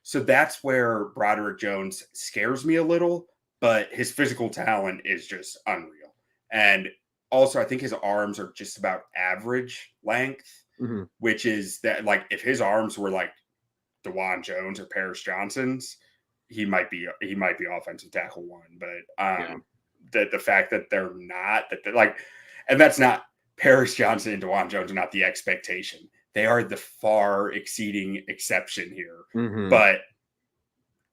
So that's where Broderick Jones scares me a little, but his physical talent is just unreal. And also I think his arms are just about average length, which is that, like, if his arms were like DeJuan Jones or Paris Johnson's, he might be offensive tackle 1. But the fact that they're not, that they're like, and that's not Paris Johnson and DeJuan Jones are not the expectation. They are the far exceeding exception here, but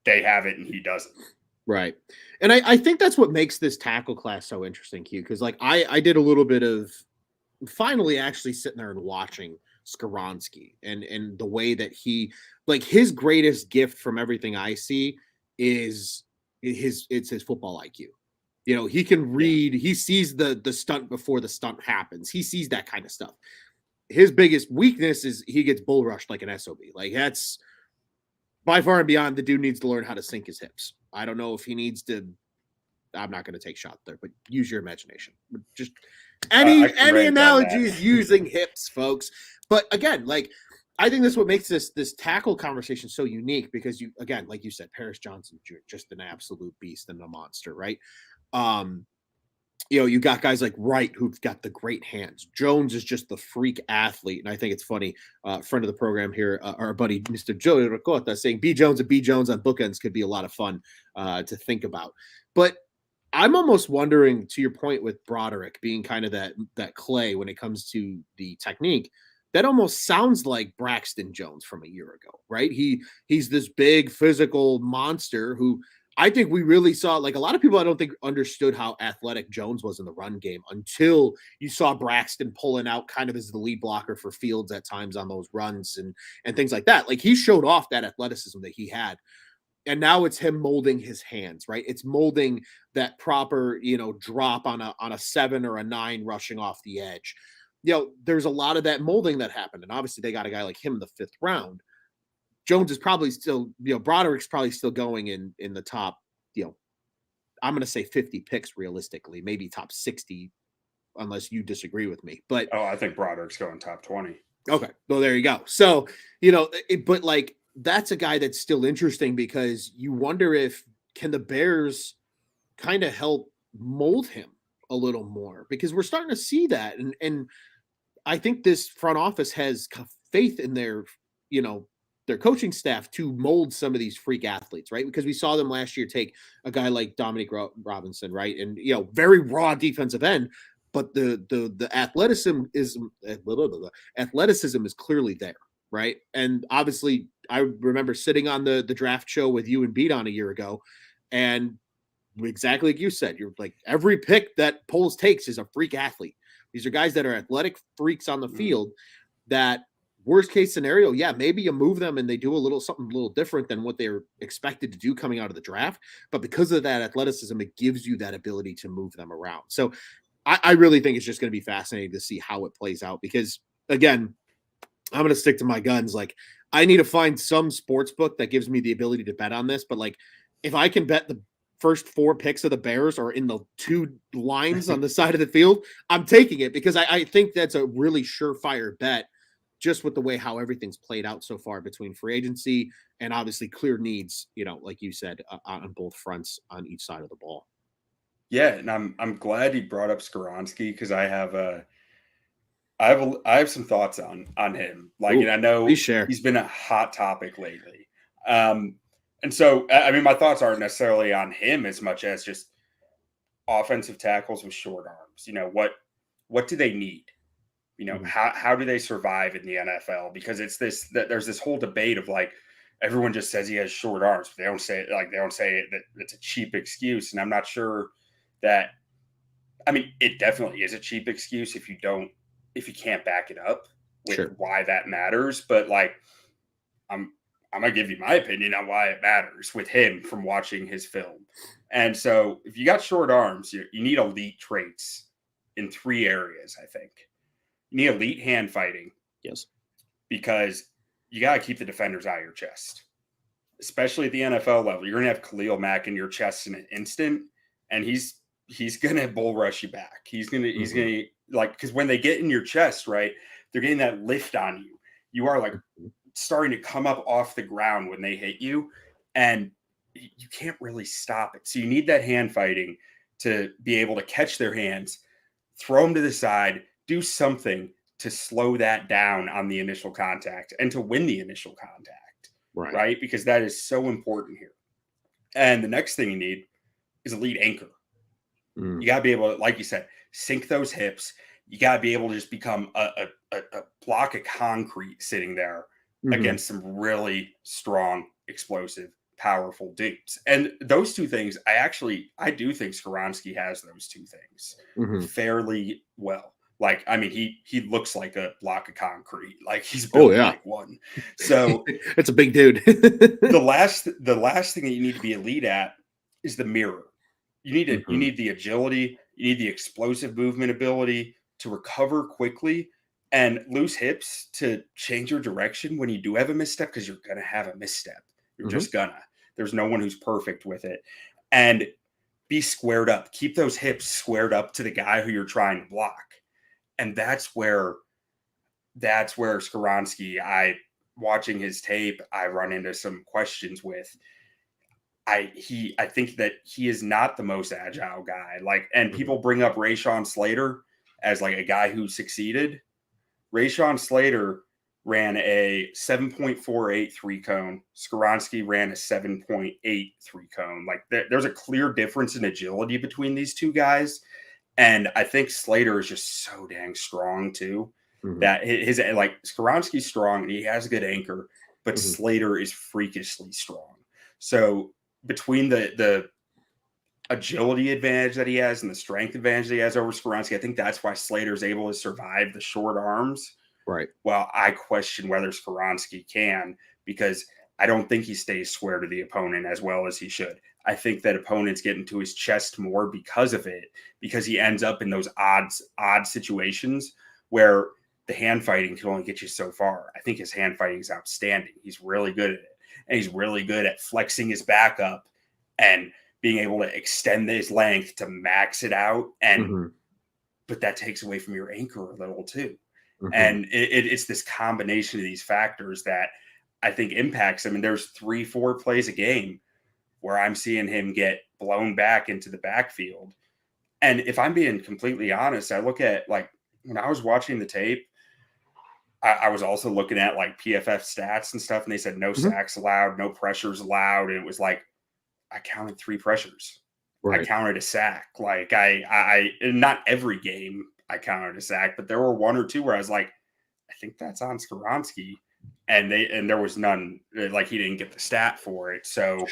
they have it and he doesn't. Right. And I think that's what makes this tackle class so interesting, Q, because like I did a little bit of finally actually sitting there and watching Skoronski and the way that he, like, his greatest gift from everything I see is his football IQ. You know, he can read, he sees the stunt before the stunt happens. He sees that kind of stuff. His biggest weakness is he gets bull rushed like an SOB. Like, that's by far and beyond. The dude needs to learn how to sink his hips. I don't know if he needs to. I'm not going to take shots there, but use your imagination. Just any analogies using hips, folks. But again, like, I think that's what makes this tackle conversation so unique because you, again, like you said, Paris Johnson Jr., just an absolute beast and a monster, right? Um, you got guys like Wright who've got the great hands. Jones is just the freak athlete, and I think it's funny. Friend of the program here, our buddy Mr. Joey Ricotta, saying B Jones and B Jones on bookends could be a lot of fun to think about. But I'm almost wondering, to your point with Broderick being kind of that clay when it comes to the technique, that almost sounds like Braxton Jones from a year ago, right? He's this big physical monster who I think we really saw. Like a lot of people, I don't think understood how athletic Jones was in the run game until you saw Braxton pulling out kind of as the lead blocker for Fields at times on those runs and things like that. Like he showed off that athleticism that he had. And now it's him molding his hands, right? It's molding that proper, drop on a 7 or a 9 rushing off the edge. There's a lot of that molding that happened. And obviously they got a guy like him in the 5th round. Jones is probably still, Broderick's probably still going in the top, I'm going to say 50 picks realistically, maybe top 60, unless you disagree with me. But I think Broderick's going top 20. Okay. Well, there you go. So, but like, that's a guy that's still interesting because you wonder if can the Bears kind of help mold him a little more because we're starting to see that. And I think this front office has faith in their coaching staff to mold some of these freak athletes, right? Because we saw them last year take a guy like Dominic Robinson, right? And, very raw defensive end, but the athleticism is clearly there, right? And obviously I remember sitting on the draft show with you and Beat on a year ago, and exactly like you said, you're like, every pick that Poles takes is a freak athlete. These are guys that are athletic freaks on the field that worst case scenario, yeah, maybe you move them and they do something a little different than what they're expected to do coming out of the draft. But because of that athleticism, it gives you that ability to move them around. So I really think it's just going to be fascinating to see how it plays out because, again, I'm going to stick to my guns. Like, I need to find some sports book that gives me the ability to bet on this. But like, if I can bet the first 4 picks of the Bears are in the 2 lines on the side of the field, I'm taking it because I think that's a really surefire bet just with the way how everything's played out so far between free agency and obviously clear needs, like you said, on both fronts on each side of the ball. Yeah. And I'm glad he brought up Skoronski because I have some thoughts on him. Like, Ooh, and I know he's been a hot topic lately. And so, I mean, my thoughts aren't necessarily on him as much as just offensive tackles with short arms. What do they need? How do they survive in the NFL? Because there's this whole debate of like, everyone just says he has short arms, but they don't say that it's a cheap excuse. And I'm not sure that, I mean, it definitely is a cheap excuse if you can't back it up with why that matters. But like, I'm going to give you my opinion on why it matters with him from watching his film. And so if you got short arms, you need elite traits in 3 areas, I think. You need elite hand fighting. Yes. Because you got to keep the defenders out of your chest, especially at the NFL level. You're going to have Khalil Mack in your chest in an instant, and he's going to bull rush you back. He's going to like, because when they get in your chest, right, they're getting that lift on you. You are like starting to come up off the ground when they hit you, and you can't really stop it. So you need that hand fighting to be able to catch their hands, throw them to the side, do something to slow that down on the initial contact and to win the initial contact, right? Because that is so important here. And the next thing you need is a lead anchor. You got to be able to, like you said, sink those hips. You got to be able to just become a block of concrete sitting there against some really strong, explosive, powerful dudes. And those 2 things, I do think Skoronski has those 2 things fairly well. Like, I mean, he looks like a block of concrete. Like he's built like one. So it's a big dude. the last thing that you need to be elite at is the mirror. You need the agility. You need the explosive movement ability to recover quickly and loose hips to change your direction when you do have a misstep, because you're going to have a misstep. You're just gonna. There's no one who's perfect with it. And be squared up. Keep those hips squared up to the guy who you're trying to block. And that's where Skoronski, I watching his tape, I run into some questions with. I think that he is not the most agile guy. Like, and people bring up Rashawn Slater as like a guy who succeeded. Rashawn Slater ran a 7.48 three cone. Skoronski ran a 7.8 three cone. Like there's a clear difference in agility between these two guys. And I think Slater is just so dang strong too. That his like Skoronski's strong and he has a good anchor, but Slater is freakishly strong. So between the agility advantage that he has and the strength advantage that he has over Skoronski, I think that's why Slater is able to survive the short arms. Right. Well, I question whether Skoronski can, because I don't think he stays square to the opponent as well as he should. I think that opponents get into his chest more because of it, because he ends up in those odd situations where the hand fighting can only get you so far. I think his hand fighting is outstanding. He's really good at it. And he's really good at flexing his back up and being able to extend his length to max it out. And but that takes away from your anchor a little too. And it's this combination of these factors that I think impacts him. And there's 3-4 plays a game where I'm seeing him get blown back into the backfield. And if I'm being completely honest, I look at like when I was watching the tape, I was also looking at like PFF stats and stuff, and they said no sacks allowed, no pressures allowed. And it was like, I counted 3 pressures. Right. I counted a sack. Like I not every game I counted a sack, but there were 1 or 2 where I was like, I think that's on Skoronski. And there was none, like he didn't get the stat for it. So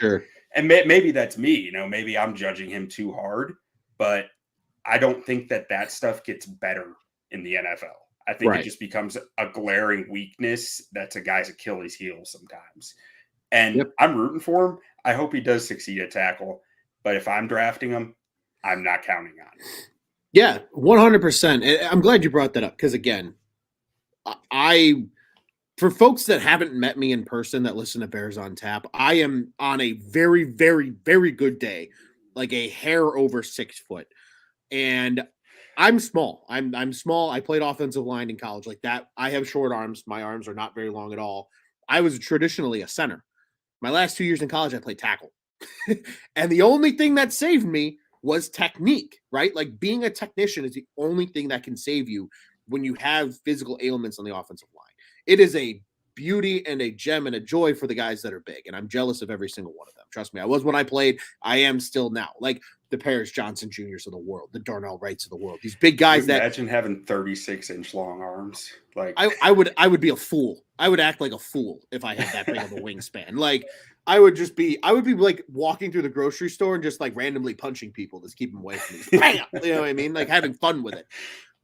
and maybe that's me, you know, maybe I'm judging him too hard, but I don't think that stuff gets better in the NFL. I think it just becomes a glaring weakness that's a guy's Achilles heel sometimes. And I'm rooting for him. I hope he does succeed at tackle. But if I'm drafting him, I'm not counting on it. Yeah, 100%. I'm glad you brought that up because, again, for folks that haven't met me in person that listen to Bears on Tap, I am on a very, very, very good day, like a hair over 6 foot. And I'm small. I'm small. I played offensive line in college like that. I have short arms. My arms are not very long at all. I was traditionally a center. My last 2 years in college, I played tackle. And the only thing that saved me was technique, right? Like being a technician is the only thing that can save you when you have physical ailments on the offensive line. It is a beauty and a gem and a joy for the guys that are big. And I'm jealous of every single one of them. Trust me, I was when I played. I am still now. Like the Paris Johnson Juniors of the world, the Darnell Wrights of the world. These big guys that imagine having 36-inch long arms. Like I would be a fool. I would act like a fool if I had that big of a wingspan. Like I would be like walking through the grocery store and just like randomly punching people to keep them away from me. Bam! You know what I mean? Like having fun with it.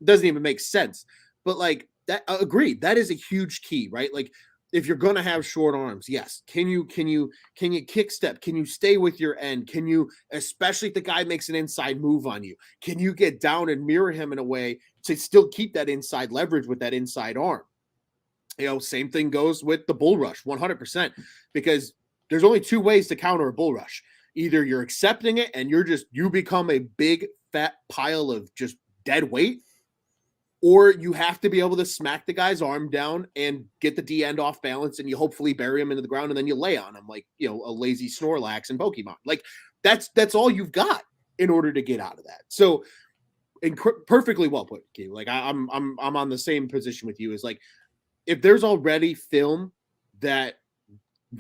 Doesn't even make sense. But like that, agreed. That is a huge key, right? Like if you're gonna have short arms, yes. Can you kick step? Can you stay with your end? Can you, especially if the guy makes an inside move on you, can you get down and mirror him in a way to still keep that inside leverage with that inside arm? You know, same thing goes with the bull rush, 100%, because there's only 2 ways to counter a bull rush. Either you're accepting it and you become a big fat pile of just dead weight, or you have to be able to smack the guy's arm down and get the D end off balance, and you hopefully bury him into the ground, and then you lay on him like, you know, a lazy Snorlax in Pokemon. Like that's all you've got in order to get out of that. So, perfectly well put, Q. Like I'm on the same position with you. Is like if there's already film that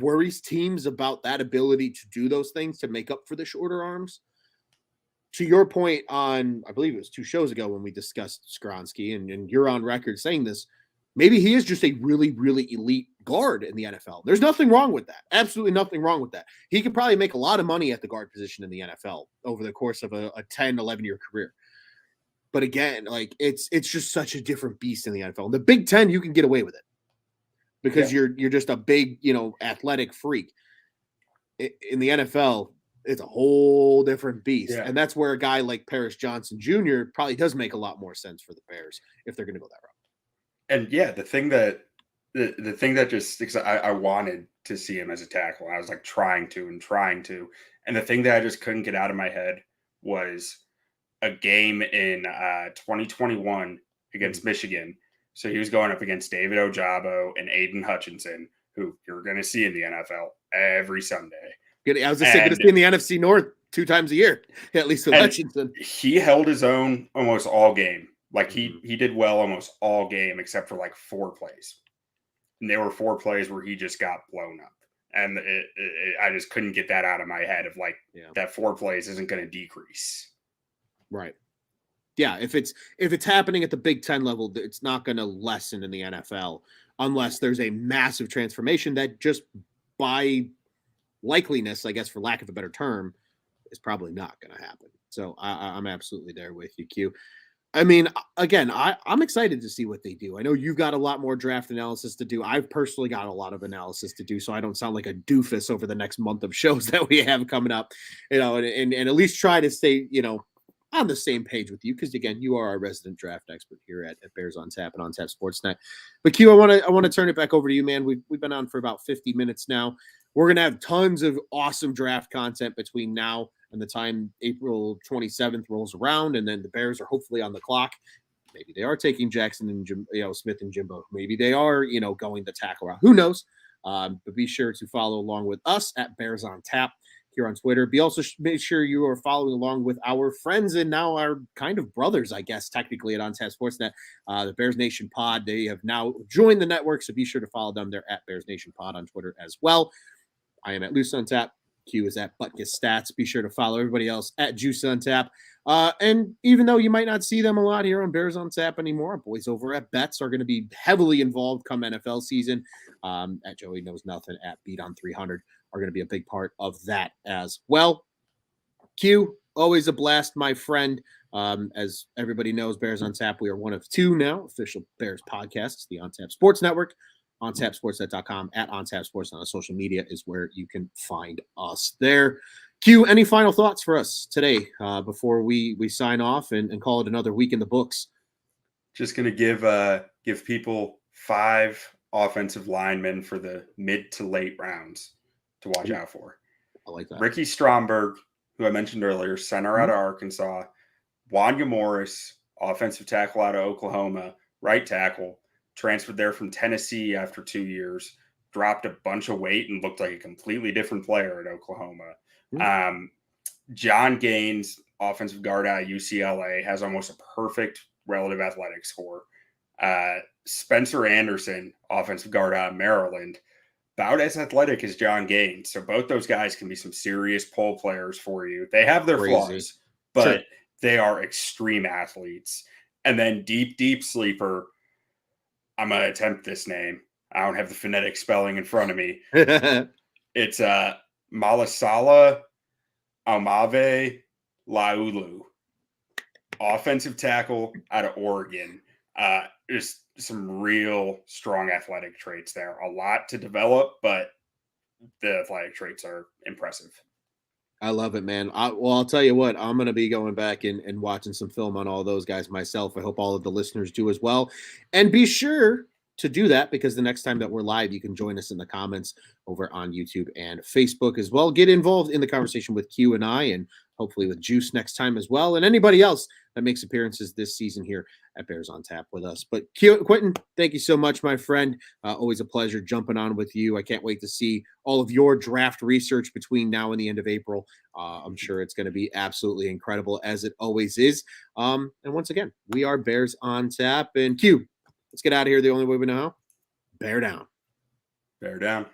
worries teams about that ability to do those things to make up for the shorter arms. To your point on, I believe it was 2 shows ago when we discussed Skoronski, and you're on record saying this, maybe he is just a really, really elite guard in the NFL. There's nothing wrong with that. Absolutely nothing wrong with that. He could probably make a lot of money at the guard position in the NFL over the course of a 10, 11-year career. But again, like it's just such a different beast in the NFL. In the Big Ten, you can get away with it because you're just a big, you know, athletic freak. In the NFL, it's a whole different beast. And that's where a guy like Paris Johnson Jr. probably does make a lot more sense for the Bears if they're going to go that route. And the thing that just sticks, I wanted to see him as a tackle. I was like trying to. And the thing that I just couldn't get out of my head was a game in 2021 against Michigan So he was going up against David Ojabo and Aiden Hutchinson, who you're going to see in the NFL every Sunday. I was just going to see in the NFC North 2 times a year, at least with Hutchinson. He held his own almost all game. Like he did well almost all game except for like 4 plays. And there were 4 plays where he just got blown up. And I just couldn't get that out of my head of like that 4 plays isn't going to decrease. Right. Yeah, if it's happening at the Big Ten level, it's not going to lessen in the NFL unless there's a massive transformation that just by likeliness, I guess, for lack of a better term, is probably not going to happen. So I'm absolutely there with you, Q. I mean, again, I'm excited to see what they do. I know you've got a lot more draft analysis to do. I've personally got a lot of analysis to do, so I don't sound like a doofus over the next month of shows that we have coming up, and at least try to stay, on the same page with you, because again, you are our resident draft expert here at Bears on Tap and on Tap Sportsnet. But Q, I want to turn it back over to you, man. We've been on for about 50 minutes now. We're gonna have tons of awesome draft content between now and the time April 27th rolls around, and then the Bears are hopefully on the clock. Maybe they are taking Jackson and Smith and Jimbo. Maybe they are, going the tackle route. Who knows? But be sure to follow along with us at Bears on Tap here on Twitter. Be also make sure you are following along with our friends and now our kind of brothers, I guess, technically at On Tap Sportsnet, the Bears Nation Pod. They have now joined the network, so be sure to follow them. They're at Bears Nation Pod on Twitter as well. I am at Loose on Tap. Q is at Butkus Stats. Be sure to follow everybody else at Juice on Tap. And even though you might not see them a lot here on Bears on Tap anymore, our boys over at Bets are going to be heavily involved come NFL season. At Joey Knows Nothing, at Beat on 300 are going to be a big part of that as well. Q, always a blast, my friend. As everybody knows, Bears on Tap, we are one of 2 now official Bears podcasts, the On Tap Sports Network. OnTapSportsNet.com, at OnTapSports on social media is where you can find us there. Q, any final thoughts for us today before we sign off and call it another week in the books? Just going to give people 5 offensive linemen for the mid to late rounds to watch out for. I like that. Ricky Stromberg, who I mentioned earlier, center out of Arkansas. Wanya Morris, offensive tackle out of Oklahoma, right tackle. Transferred there from Tennessee after 2 years, dropped a bunch of weight and looked like a completely different player at Oklahoma. John Gaines, offensive guard out of UCLA, has almost a perfect relative athletic score. Spencer Anderson, offensive guard out of Maryland, about as athletic as John Gaines. So both those guys can be some serious pole players for you. They have their flaws, but they are extreme athletes. And then deep sleeper, I'm going to attempt this name. I don't have the phonetic spelling in front of me. It's Malasala Almave Laulu, offensive tackle out of Oregon. There's some real strong athletic traits there. A lot to develop, but the athletic traits are impressive. I love it, man. I'll tell you what, I'm going to be going back and watching some film on all those guys myself. I hope all of the listeners do as well. And be sure to do that, because the next time that we're live, you can join us in the comments over on YouTube and Facebook as well. Get involved in the conversation with Q and I, and hopefully with Juice next time as well, and anybody else that makes appearances this season here at Bears on Tap with us. But Quentin, thank you so much, my friend. Always a pleasure jumping on with you. I can't wait to see all of your draft research between now and the end of April. I'm sure it's going to be absolutely incredible, as it always is. And once again, we are Bears on Tap. And Q, let's get out of here the only way we know how. Bear down. Bear down.